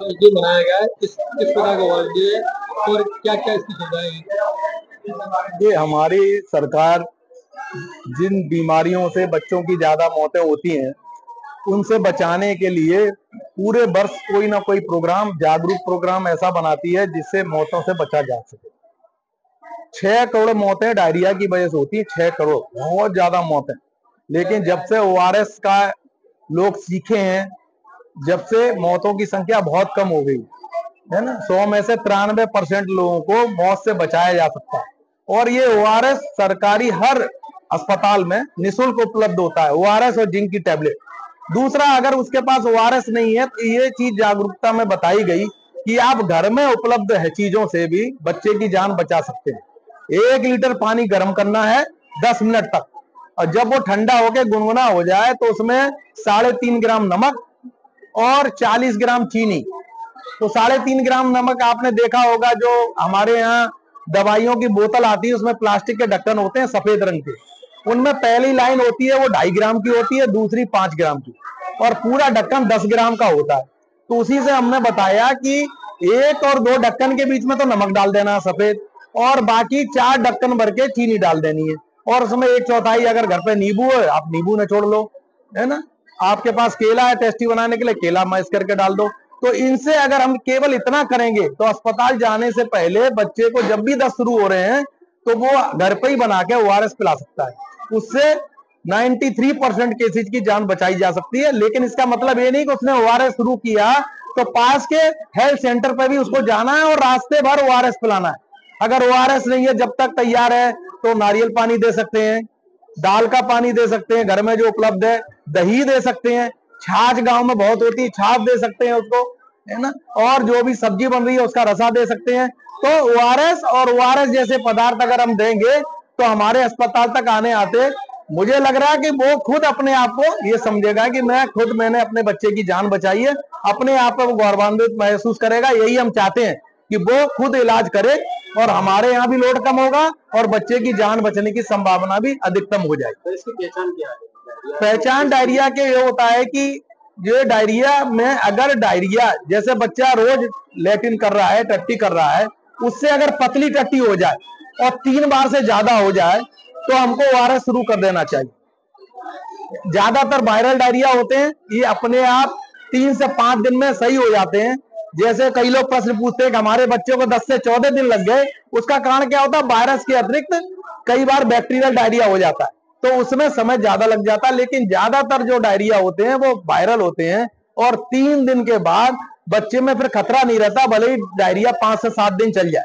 ये बनाया गया है, किस प्रकार का वार्ड है और क्या क्या इसकी सुविधाएं हैं? ये हमारी सरकार जिन बीमारियों से बच्चों की ज्यादा मौतें होती हैं उनसे बचाने के लिए पूरे वर्ष कोई ना कोई प्रोग्राम, जागरूक प्रोग्राम ऐसा बनाती है जिससे मौतों से बचा जा सके। 6 करोड़ मौतें डायरिया की वजह से होती है। 6 करोड़ बहुत ज्यादा मौतें। लेकिन जब से ओआरएस का लोग सीखे हैं, जब से मौतों की संख्या बहुत कम हो गई है ना। 100 में से 93% लोगों को मौत से बचाया जा सकता है। और ये ओआरएस सरकारी हर अस्पताल में निःशुल्क उपलब्ध होता है, ओआरएस और जिंक की टेबलेट। दूसरा, अगर उसके पास ओआरएस नहीं है तो ये चीज जागरूकता में बताई गई कि आप घर में उपलब्ध है चीजों से भी बच्चे की जान बचा सकते हैं। 1 लीटर पानी गर्म करना है 10 मिनट तक, और जब वो ठंडा होकर गुनगुना हो जाए तो उसमें 3.5 ग्राम नमक और 40 ग्राम चीनी। तो 3.5 ग्राम नमक आपने देखा होगा, जो हमारे यहाँ दवाइयों की बोतल आती है उसमें प्लास्टिक के ढक्कन होते हैं सफेद रंग के, उनमें पहली लाइन होती है वो 2.5 ग्राम की होती है, दूसरी 5 ग्राम की, और पूरा ढक्कन 10 ग्राम का होता है। तो उसी से हमने बताया कि 1 और 2 ढक्कन के बीच में तो नमक डाल देना है सफेद, और बाकी 4 ढक्कन भर के चीनी डाल देनी है, और उसमें 1/4 अगर घर पे नींबू है आप नींबू निचोड़ लो, है ना। आपके पास केला है टेस्टी बनाने के लिए, केला मैश करके डाल दो। तो इनसे अगर हम केवल इतना करेंगे तो अस्पताल जाने से पहले बच्चे को जब भी दस्त शुरू हो रहे हैं तो वो घर पे ही बना के ओआरएस पिला सकता है। उससे 93% केसेज की जान बचाई जा सकती है। लेकिन इसका मतलब ये नहीं कि उसने ओआरएस शुरू किया तो पास के हेल्थ सेंटर पे भी उसको जाना है और रास्ते भर ओआरएस पिलाना है। अगर ओआरएस नहीं है, जब तक तैयार है तो नारियल पानी दे सकते हैं, दाल का पानी दे सकते हैं घर में जो उपलब्ध है, दही दे सकते हैं, छाछ गांव में बहुत होती है छाछ दे सकते हैं उसको, है ना, और जो भी सब्जी बन रही है उसका रसा दे सकते हैं। तो ओआरएस और ओआरएस जैसे पदार्थ अगर हम देंगे तो हमारे अस्पताल तक आने आते मुझे लग रहा है कि वो खुद अपने आप को ये समझेगा कि मैंने अपने बच्चे की जान बचाई है, अपने आप पर वो गौरवान्वित महसूस करेगा। यही हम चाहते हैं कि वो खुद इलाज करे और हमारे यहाँ भी लोड कम होगा और बच्चे की जान बचने की संभावना भी अधिकतम हो जाएगी। तो इसकी पहचान क्या है? पहचान डायरिया के ये होता है कि जो डायरिया में, अगर डायरिया जैसे बच्चा रोज लेटिन कर रहा है, टट्टी कर रहा है, उससे अगर पतली टट्टी हो जाए और 3 बार से ज्यादा हो जाए तो हमको ओआरएस शुरू कर देना चाहिए। ज्यादातर वायरल डायरिया होते हैं, ये अपने आप 3 से 5 दिन में सही हो जाते हैं। जैसे कई लोग प्रश्न पूछते हैं कि हमारे बच्चों को 10 से 14 दिन लग गए, उसका कारण क्या होता है? वायरस के अतिरिक्त कई बार बैक्टीरियल डायरिया हो जाता है तो उसमें समय ज्यादा लग जाता है। लेकिन ज्यादातर जो डायरिया होते हैं वो वायरल होते हैं और 3 दिन के बाद बच्चे में फिर खतरा नहीं रहता, भले ही डायरिया 5 से 7 दिन चल जाए।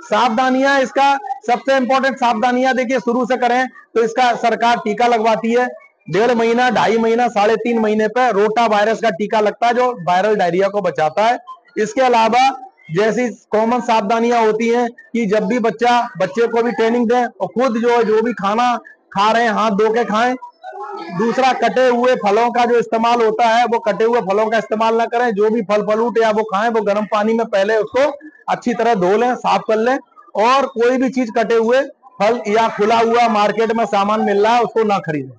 सावधानियां, इसका सबसे इंपॉर्टेंट सावधानियां देखिए शुरू से करें तो इसका सरकार टीका लगवाती है 1.5 महीना, 2.5 महीना, 3.5 महीने पे रोटा वायरस का टीका लगता है जो वायरल डायरिया को बचाता है। इसके अलावा जैसी कॉमन सावधानियां होती हैं कि जब भी बच्चे को भी ट्रेनिंग दें और खुद जो भी खाना खा रहे हैं हाथ धो के खाएं। दूसरा, कटे हुए फलों का जो इस्तेमाल होता है वो कटे हुए फलों का इस्तेमाल ना करें। जो भी फल फ्रूट या वो खाएं वो गर्म पानी में पहले उसको अच्छी तरह धो लें, साफ कर लें। और कोई भी चीज कटे हुए फल या खुला हुआ मार्केट में सामान मिल रहा है उसको ना खरीदें।